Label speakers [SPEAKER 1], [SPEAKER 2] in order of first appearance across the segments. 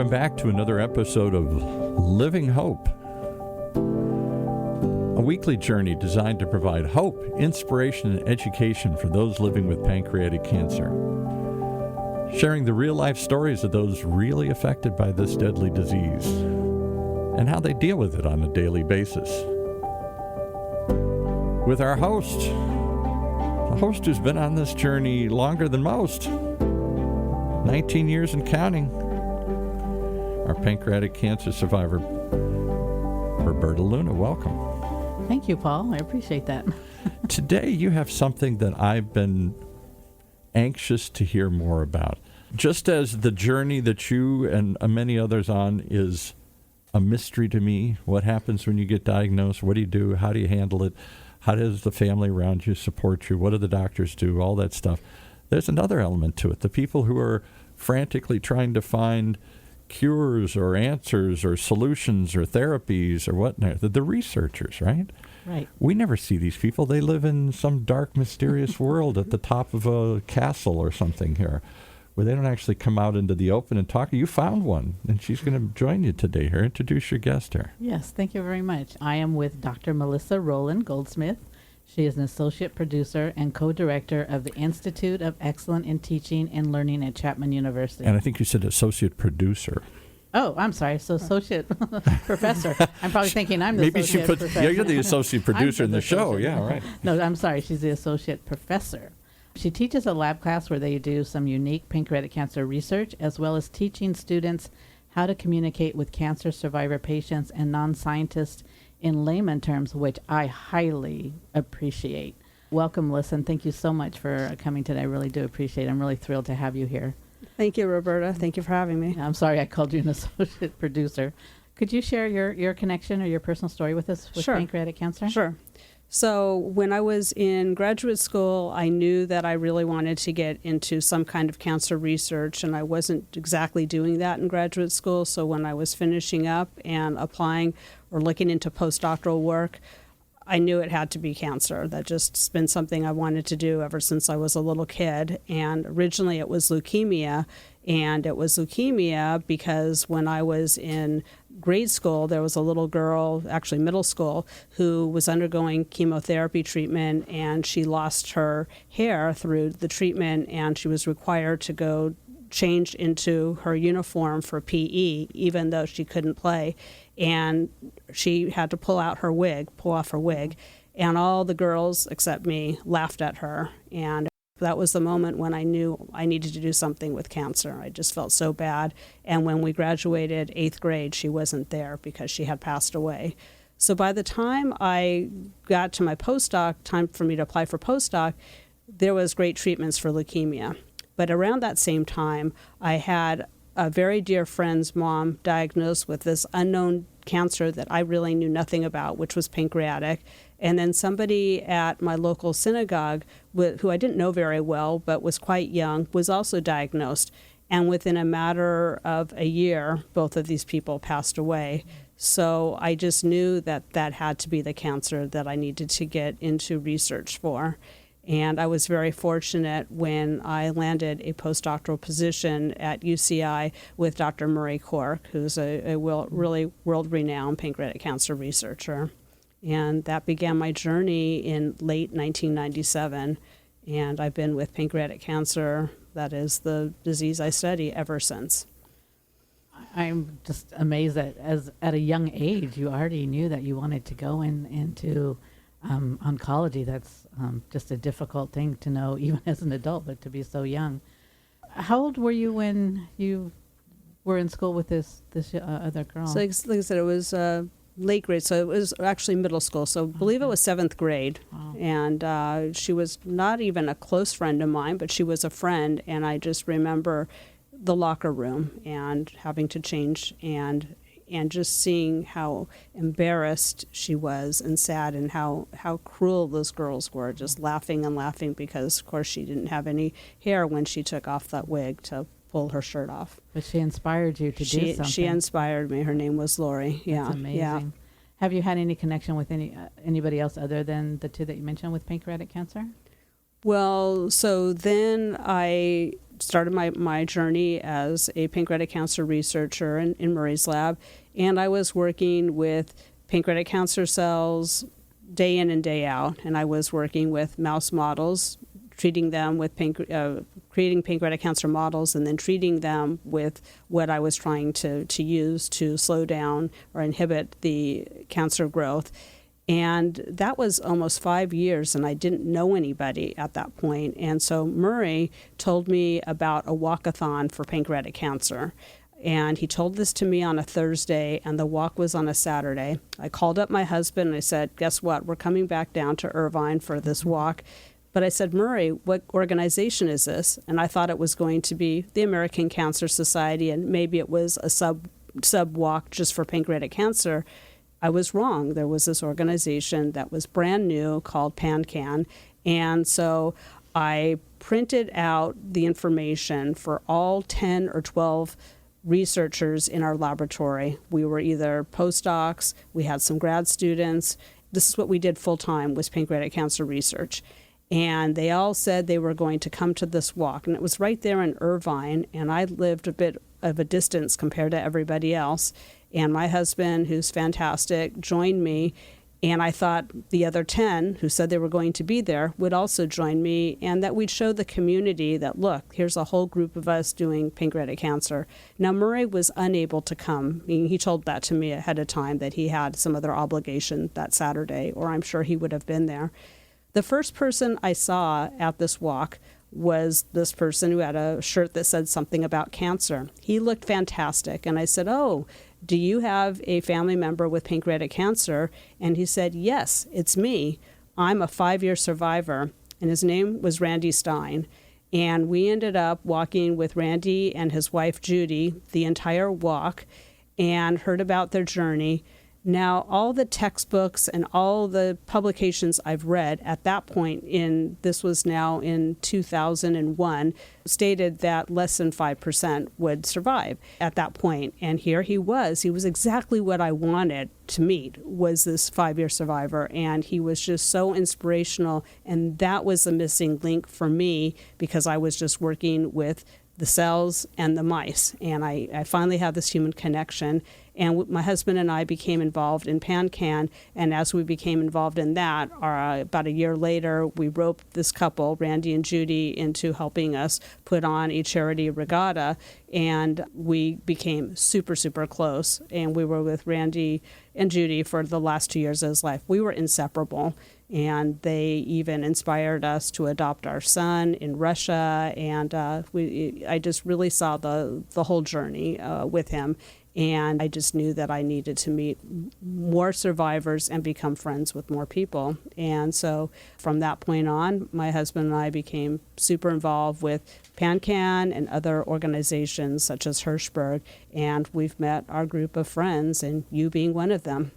[SPEAKER 1] Welcome back to another episode of Living Hope, a weekly journey designed to provide hope, inspiration, and education for those living with pancreatic cancer, sharing the real-life stories of those really affected by this deadly disease and how they deal with it on a daily basis. With our host, a host who's been on this journey longer than most, 19 years and counting, our pancreatic cancer survivor, Roberta Luna. Welcome.
[SPEAKER 2] Thank you, Paul. I appreciate that.
[SPEAKER 1] Today you have something that I've been anxious to hear more about. Just as the journey that you and many others on is a mystery to me. What happens when you get diagnosed? What do you do? How do you handle it? How does the family around you support you? What do the doctors do? All that stuff. There's another element to it. The people who are frantically trying to find cures or answers or solutions or therapies or whatnot. The researchers, right?
[SPEAKER 2] Right.
[SPEAKER 1] We never see these people. They live in some dark, mysterious world at the top of a castle or something here, where they don't actually come out into the open and talk. You found one, and she's going to join you today here. Introduce your guest here.
[SPEAKER 2] Yes, thank you very much. I am with Dr. Melissa Rowland-Goldsmith. She is an associate producer and co-director of the Institute of Excellence in Teaching and Learning at Chapman University.
[SPEAKER 1] And I think you said associate producer.
[SPEAKER 2] Oh, I'm sorry. So associate professor. I'm probably thinking I'm the
[SPEAKER 1] Maybe
[SPEAKER 2] associate
[SPEAKER 1] she put,
[SPEAKER 2] professor.
[SPEAKER 1] Yeah, you're the associate producer in the show. Yeah, right.
[SPEAKER 2] No, I'm sorry. She's the associate professor. She teaches a lab class where they do some unique pancreatic cancer research, as well as teaching students how to communicate with cancer survivor patients and non-scientists in layman terms, which I highly appreciate. Welcome, Melissa, and thank you so much for coming today. I really do appreciate it. I'm really thrilled to have you here.
[SPEAKER 3] Thank you, Roberta. Thank you for having me.
[SPEAKER 2] I'm sorry I called you an associate producer. Could you share your connection or your personal story with us with pancreatic cancer?
[SPEAKER 3] Sure. So when I was in graduate school, I knew that I really wanted to get into some kind of cancer research, and I wasn't exactly doing that in graduate school. So when I was finishing up and applying or looking into postdoctoral work, I knew it had to be cancer. That just been something I wanted to do ever since I was a little kid. And originally it was leukemia, and it was leukemia because when I was in grade school, there was a little girl, actually middle school, who was undergoing chemotherapy treatment, and she lost her hair through the treatment, and she was required to go change into her uniform for PE, even though she couldn't play. And she had to pull off her wig, and all the girls except me laughed at her. And that was the moment when I knew I needed to do something with cancer. I just felt so bad. And when we graduated 8th grade, she wasn't there because she had passed away. So by the time I got to my postdoc, time for me to apply for postdoc, there was great treatments for leukemia. But around that same time, I had a very dear friend's mom diagnosed with this unknown cancer that I really knew nothing about, which was pancreatic. And then somebody at my local synagogue, who I didn't know very well, but was quite young, was also diagnosed. And within a matter of a year, both of these people passed away. So I just knew that that had to be the cancer that I needed to get into research for. And I was very fortunate when I landed a postdoctoral position at UCI with Dr. Murray Cork, who's a really world-renowned pancreatic cancer researcher. And that began my journey in late 1997. And I've been with pancreatic cancer, that is the disease I study, ever since.
[SPEAKER 2] I'm just amazed that at a young age, you already knew that you wanted to go into oncology. That's just a difficult thing to know, even as an adult, but to be so young. How old were you when you were in school with this other girl?
[SPEAKER 3] So like I said, it was late grade, so it was actually middle school. So I believe it was 7th grade.
[SPEAKER 2] Wow.
[SPEAKER 3] And she was not even a close friend of mine, but she was a friend. And I just remember the locker room and having to change and just seeing how embarrassed she was and sad, and how cruel those girls were, just laughing and laughing because, of course, she didn't have any hair when she took off that wig to pull her shirt off.
[SPEAKER 2] But she inspired you to do something.
[SPEAKER 3] She inspired me. Her name was Lori. Yeah,
[SPEAKER 2] that's amazing.
[SPEAKER 3] Yeah.
[SPEAKER 2] Have you had any connection with anybody else other than the two that you mentioned with pancreatic cancer?
[SPEAKER 3] Well, so then I started my journey as a pancreatic cancer researcher in Murray's lab, and I was working with pancreatic cancer cells day in and day out, and I was working with mouse models, treating them with creating pancreatic cancer models and then treating them with what I was trying to use to slow down or inhibit the cancer growth. And that was almost 5 years, and I didn't know anybody at that point. And so Murray told me about a walkathon for pancreatic cancer. And he told this to me on a Thursday, and the walk was on a Saturday. I called up my husband, and I said, guess what? We're coming back down to Irvine for this walk. But I said, Murray, what organization is this? And I thought it was going to be the American Cancer Society, and maybe it was a sub walk just for pancreatic cancer. I was wrong. There was this organization that was brand new called PanCan. And so I printed out the information for all 10 or 12 researchers in our laboratory. We were either postdocs, we had some grad students. This is what we did full time, was pancreatic cancer research. And they all said they were going to come to this walk. And it was right there in Irvine, and I lived a bit of a distance compared to everybody else. And my husband, who's fantastic, joined me. And I thought the other 10 who said they were going to be there would also join me, and that we'd show the community that, look, here's a whole group of us doing pancreatic cancer. Now, Murray was unable to come. He told that to me ahead of time, that he had some other obligation that Saturday, or I'm sure he would have been there. The first person I saw at this walk was this person who had a shirt that said something about cancer. He looked fantastic, and I said, oh, do you have a family member with pancreatic cancer? And he said, yes, it's me. I'm a 5-year survivor. And his name was Randy Stein. And we ended up walking with Randy and his wife, Judy, the entire walk, and heard about their journey. Now, all the textbooks and all the publications I've read at that point, this was now in 2001, stated that less than 5% would survive at that point. And here he was exactly what I wanted to meet, was this 5-year survivor. And he was just so inspirational. And that was the missing link for me, because I was just working with the cells and the mice. And I finally had this human connection. And my husband and I became involved in PanCan. And as we became involved in that, about a year later, we roped this couple, Randy and Judy, into helping us put on a charity regatta. And we became super, super close. And we were with Randy and Judy for the last 2 years of his life. We were inseparable. And they even inspired us to adopt our son in Russia. And I just really saw the whole journey with him. And I just knew that I needed to meet more survivors and become friends with more people. And so from that point on, my husband and I became super involved with PanCan and other organizations such as Hirschberg. And we've met our group of friends, and you being one of them.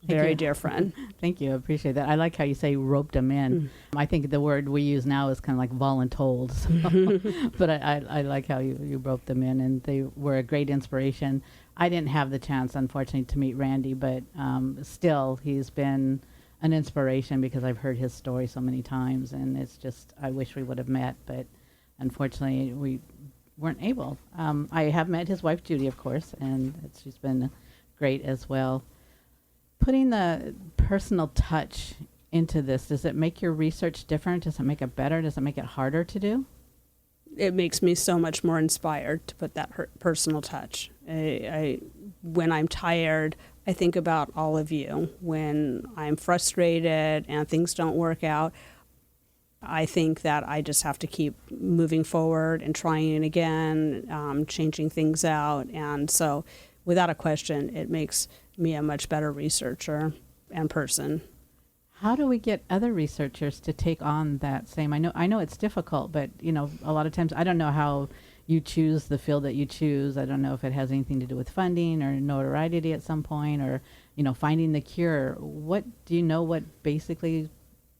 [SPEAKER 3] Very dear friend.
[SPEAKER 2] Thank you. I appreciate that. I like how you say roped them in. I think the word we use now is kind of like voluntold. So. But I like how you roped them in, and they were a great inspiration. I didn't have the chance, unfortunately, to meet Randy, but still, he's been an inspiration because I've heard his story so many times, and it's just, I wish we would have met, but unfortunately, we weren't able. I have met his wife, Judy, of course, and she's been great as well. Putting the personal touch into this, does it make your research different? Does it make it better? Does it make it harder to do?
[SPEAKER 3] It makes me so much more inspired to put that personal touch. When I'm tired, I think about all of you. When I'm frustrated and things don't work out, I think that I just have to keep moving forward and trying again, changing things out. And so without a question, it makes me a much better researcher and person.
[SPEAKER 2] How do we get other researchers to take on that same? I know it's difficult, but a lot of times I don't know how you choose the field that you choose. I don't know if it has anything to do with funding or notoriety at some point, or finding the cure. What do you know? What basically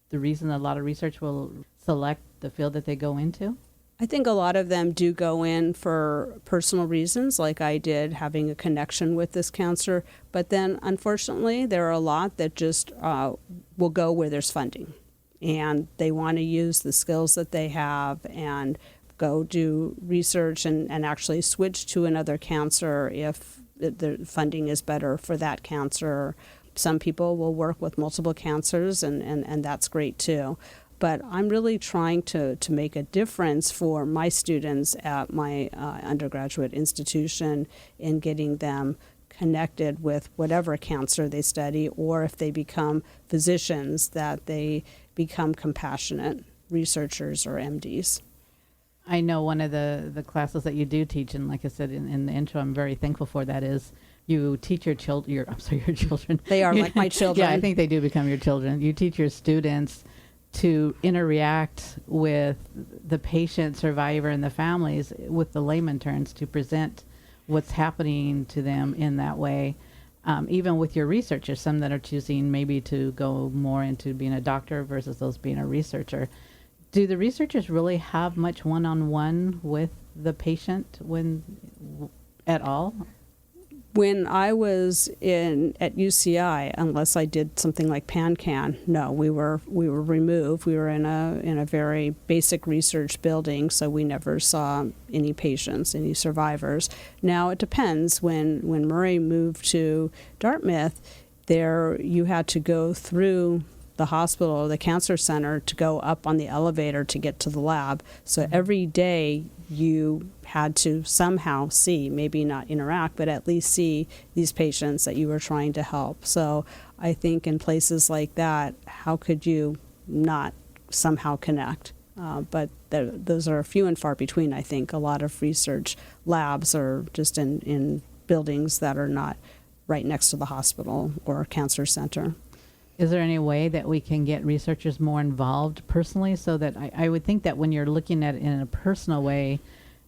[SPEAKER 2] the reason that a lot of research will select the field that they go into?
[SPEAKER 3] I think a lot of them do go in for personal reasons, like I did, having a connection with this cancer. But then, unfortunately, there are a lot that just will go where there's funding. And they want to use the skills that they have and go do research and actually switch to another cancer if the funding is better for that cancer. Some people will work with multiple cancers, and that's great too. But I'm really trying to make a difference for my students at my undergraduate institution in getting them connected with whatever cancer they study, or if they become physicians, that they become compassionate researchers or MDs.
[SPEAKER 2] I know one of the classes that you do teach, and like I said in the intro, I'm very thankful for that, is you teach your children. Your children.
[SPEAKER 3] They are like my children.
[SPEAKER 2] Yeah, I think they do become your children. You teach your students to interact with the patient, survivor, and the families with the layman terms, to present what's happening to them in that way. Even with your researchers, some that are choosing maybe to go more into being a doctor versus those being a researcher. Do the researchers really have much one-on-one with the patient at all?
[SPEAKER 3] When I was at UCI, unless I did something like PanCan, no, we were removed. We were in a very basic research building, so we never saw any patients, any survivors. Now it depends. When Murray moved to Dartmouth, there you had to go through the hospital or the cancer center to go up on the elevator to get to the lab. So every day you had to somehow see, maybe not interact, but at least see these patients that you were trying to help. So I think in places like that, how could you not somehow connect? But those are few and far between, I think. A lot of research labs are just in buildings that are not right next to the hospital or cancer center.
[SPEAKER 2] Is there any way that we can get researchers more involved personally, so that I would think that when you're looking at it in a personal way,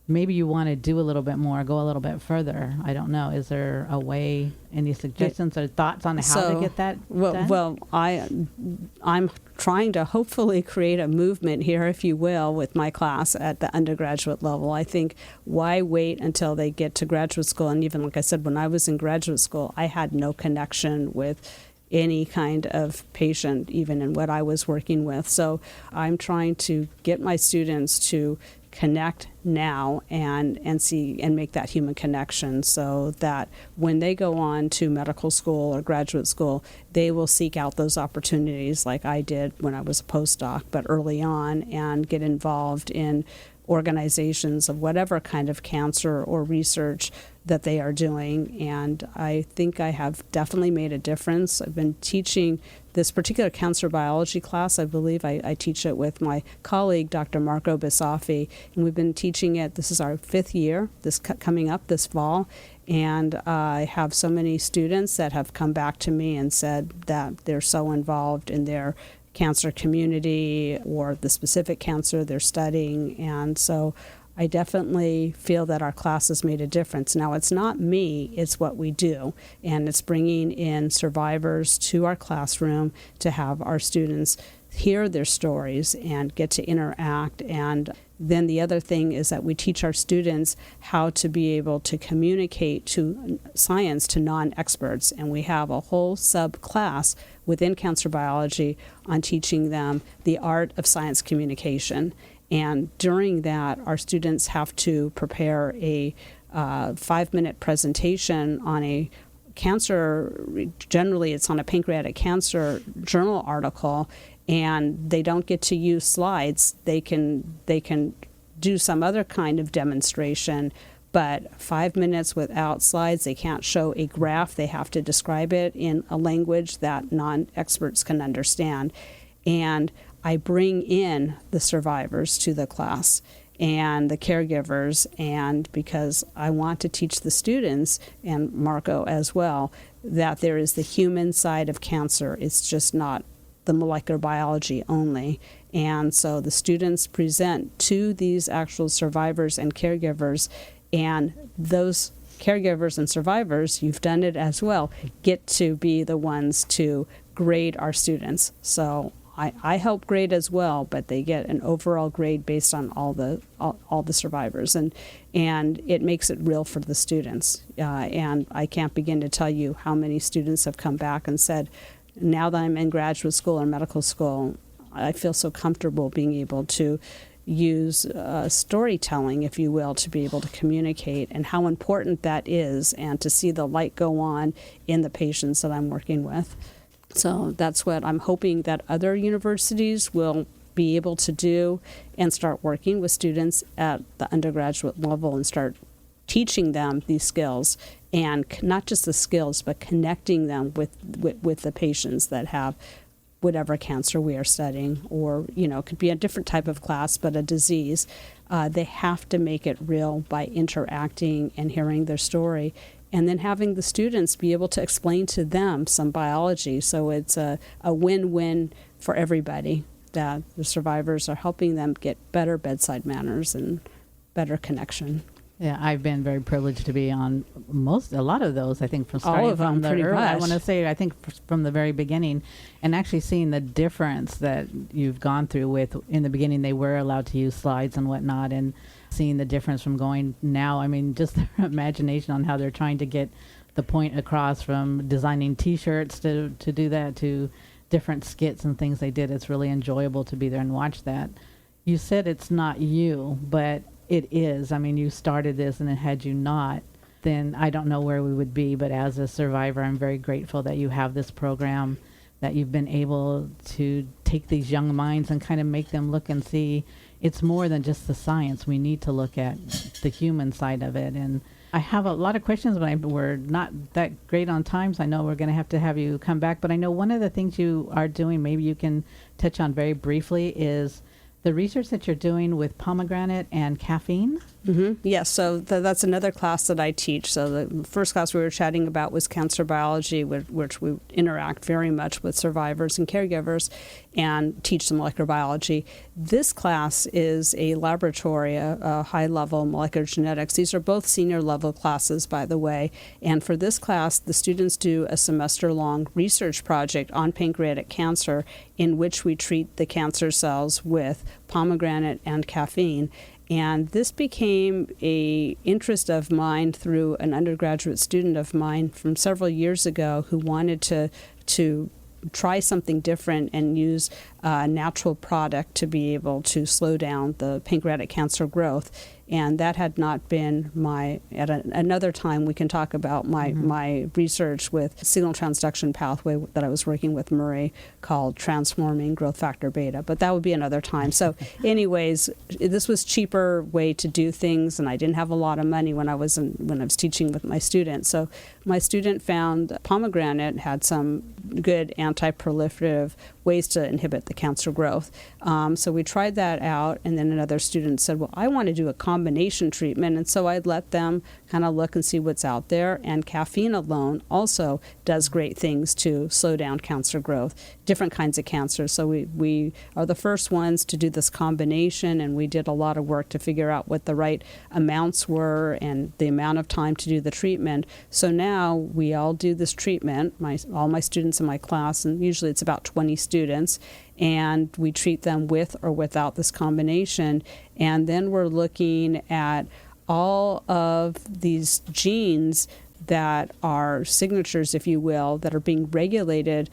[SPEAKER 2] maybe you want to do a little bit more, go a little bit further? I don't know. Is there a way, any suggestions or thoughts on how to get that done?
[SPEAKER 3] Well, I'm trying to hopefully create a movement here, if you will, with my class at the undergraduate level. I think, why wait until they get to graduate school? And even, like I said, when I was in graduate school, I had no connection with any kind of patient, even in what I was working with. So I'm trying to get my students to connect now and see and make that human connection, so that when they go on to medical school or graduate school, they will seek out those opportunities like I did when I was a postdoc, but early on, and get involved in organizations of whatever kind of cancer or research that they are doing. And I think I have definitely made a difference. I've been teaching this particular cancer biology class. I believe I teach it with my colleague, Dr. Marco Bisaffi, and we've been teaching it. This is our 5th year, coming up this fall. And I have so many students that have come back to me and said that they're so involved in their cancer community or the specific cancer they're studying. And so I definitely feel that our class has made a difference. Now, it's not me, it's what we do. And it's bringing in survivors to our classroom to have our students hear their stories and get to interact. And then the other thing is that we teach our students how to be able to communicate to science to non-experts. And we have a whole subclass within cancer biology on teaching them the art of science communication. And during that, our students have to prepare a 5-minute presentation on a cancer. Generally, it's on a pancreatic cancer journal article, and they don't get to use slides. They can do some other kind of demonstration, but 5 minutes without slides, they can't show a graph. They have to describe it in a language that non-experts can understand. And I bring in the survivors to the class and the caregivers, and because I want to teach the students, and Marco as well, that there is the human side of cancer. It's just not the molecular biology only. And so the students present to these actual survivors and caregivers, and those caregivers and survivors, you've done it as well, get to be the ones to grade our students. So I help grade as well, but they get an overall grade based on all the survivors, and it makes it real for the students. And I can't begin to tell you how many students have come back and said, now that I'm in graduate school or medical school, I feel so comfortable being able to use storytelling, if you will, to be able to communicate, and how important that is, and to see the light go on in the patients that I'm working with. So that's what I'm hoping that other universities will be able to do, and start working with students at the undergraduate level and start teaching them these skills, and not just the skills, but connecting them with the patients that have whatever cancer we are studying, or, it could be a different type of class, but a disease. They have to make it real by interacting and hearing their story, and then having the students be able to explain to them some biology. So it's a win-win for everybody, that the survivors are helping them get better bedside manners and better connection.
[SPEAKER 2] Yeah, I've been very privileged to be on a lot of those, I think, from starting
[SPEAKER 3] All of them,
[SPEAKER 2] from the
[SPEAKER 3] pretty
[SPEAKER 2] early, I
[SPEAKER 3] much.
[SPEAKER 2] want to say, I think from the very beginning, and actually seeing the difference that you've gone through with, in the beginning, they were allowed to use slides and whatnot, and seeing the difference from going now, I mean, just their imagination on how they're trying to get the point across, from designing T-shirts to do that, to different skits and things they did. It's really enjoyable to be there and watch that. You said it's not you, but it is. I mean, you started this, and had you not, then I don't know where we would be. But as a survivor, I'm very grateful that you have this program, that you've been able to take these young minds and kind of make them look and see it's more than just the science. We need to look at the human side of it. And I have a lot of questions, but we're not that great on time, so I know we're going to have you come back. But I know one of the things you are doing, maybe you can touch on very briefly, is the research that you're doing with pomegranate and caffeine.
[SPEAKER 3] Mm-hmm. Yes, so that's another class that I teach. So the first class we were chatting about was cancer biology, which we interact very much with survivors and caregivers and teach them molecular biology. This class is a laboratory, a high-level molecular genetics. These are both senior-level classes, by the way. And for this class, the students do a semester-long research project on pancreatic cancer, in which we treat the cancer cells with pomegranate and caffeine. And this became an interest of mine through an undergraduate student of mine from several years ago, who wanted to try something different and use a natural product to be able to slow down the pancreatic cancer growth. And that had not been at another time we can talk about my research with signal transduction pathway that I was working with Murray, called transforming growth factor beta, but that would be another time. So anyways, this was cheaper way to do things, and I didn't have a lot of money when I was teaching with my students. So my student found pomegranate had some good anti-proliferative ways to inhibit the cancer growth. So we tried that out, and then another student said, well, I want to do a combination treatment, and so I'd let them kind of look and see what's out there. And caffeine alone also does great things to slow down cancer growth, different kinds of cancer. So we are the first ones to do this combination, and we did a lot of work to figure out what the right amounts were and the amount of time to do the treatment. So now we all do this treatment, all my students in my class, and usually it's about 20 students, and we treat them with or without this combination. And then we're looking at all of these genes that are signatures, if you will, that are being regulated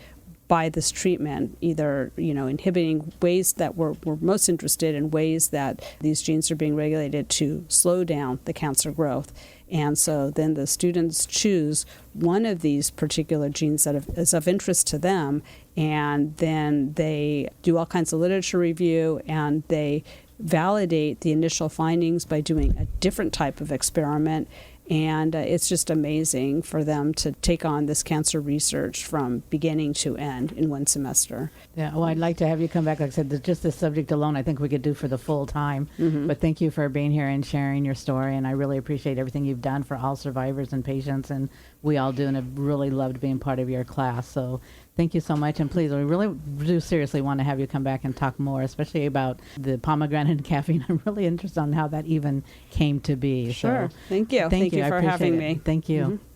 [SPEAKER 3] by this treatment, either inhibiting ways that we're most interested in, ways that these genes are being regulated to slow down the cancer growth. And so then the students choose one of these particular genes that is of interest to them, and then they do all kinds of literature review, and they validate the initial findings by doing a different type of experiment. And it's just amazing for them to take on this cancer research from beginning to end in one semester.
[SPEAKER 2] Yeah, well, I'd like to have you come back. Like I said, just this subject alone, I think we could do for the full time.
[SPEAKER 3] Mm-hmm.
[SPEAKER 2] But thank you for being here and sharing your story. And I really appreciate everything you've done for all survivors and patients. And we all do, and have really loved being part of your class. So thank you so much. And please, we really do seriously want to have you come back and talk more, especially about the pomegranate and caffeine. I'm really interested on how that even came to be.
[SPEAKER 3] Sure.
[SPEAKER 2] So,
[SPEAKER 3] thank you.
[SPEAKER 2] Thank you
[SPEAKER 3] for
[SPEAKER 2] appreciate
[SPEAKER 3] having
[SPEAKER 2] it.
[SPEAKER 3] me.
[SPEAKER 2] Thank you.
[SPEAKER 3] Mm-hmm.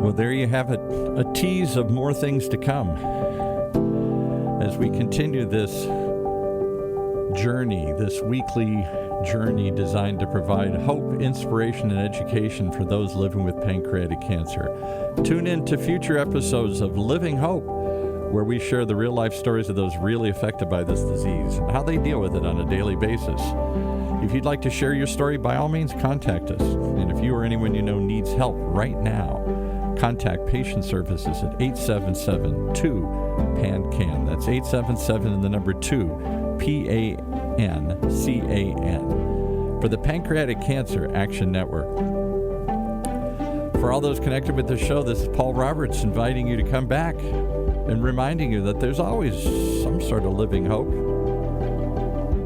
[SPEAKER 1] Well, there you have it, a tease of more things to come as we continue this journey, this weekly journey designed to provide hope, inspiration, and education for those living with pancreatic cancer. Tune in to future episodes of Living Hope, where we share the real-life stories of those really affected by this disease and how they deal with it on a daily basis. If you'd like to share your story, by all means, contact us. And if you or anyone you know needs help right now, contact Patient Services at 877-2-PANCAN. That's 877 and the number 2, PANCAN, for the Pancreatic Cancer Action Network. For all those connected with the show, this is Paul Roberts inviting you to come back and reminding you that there's always some sort of living hope.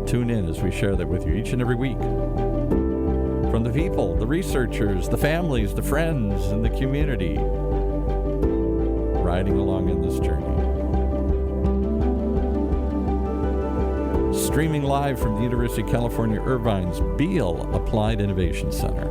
[SPEAKER 1] Tune in as we share that with you each and every week. From the people, the researchers, the families, the friends, and the community riding along in this journey. Streaming live from the University of California, Irvine's Beale Applied Innovation Center.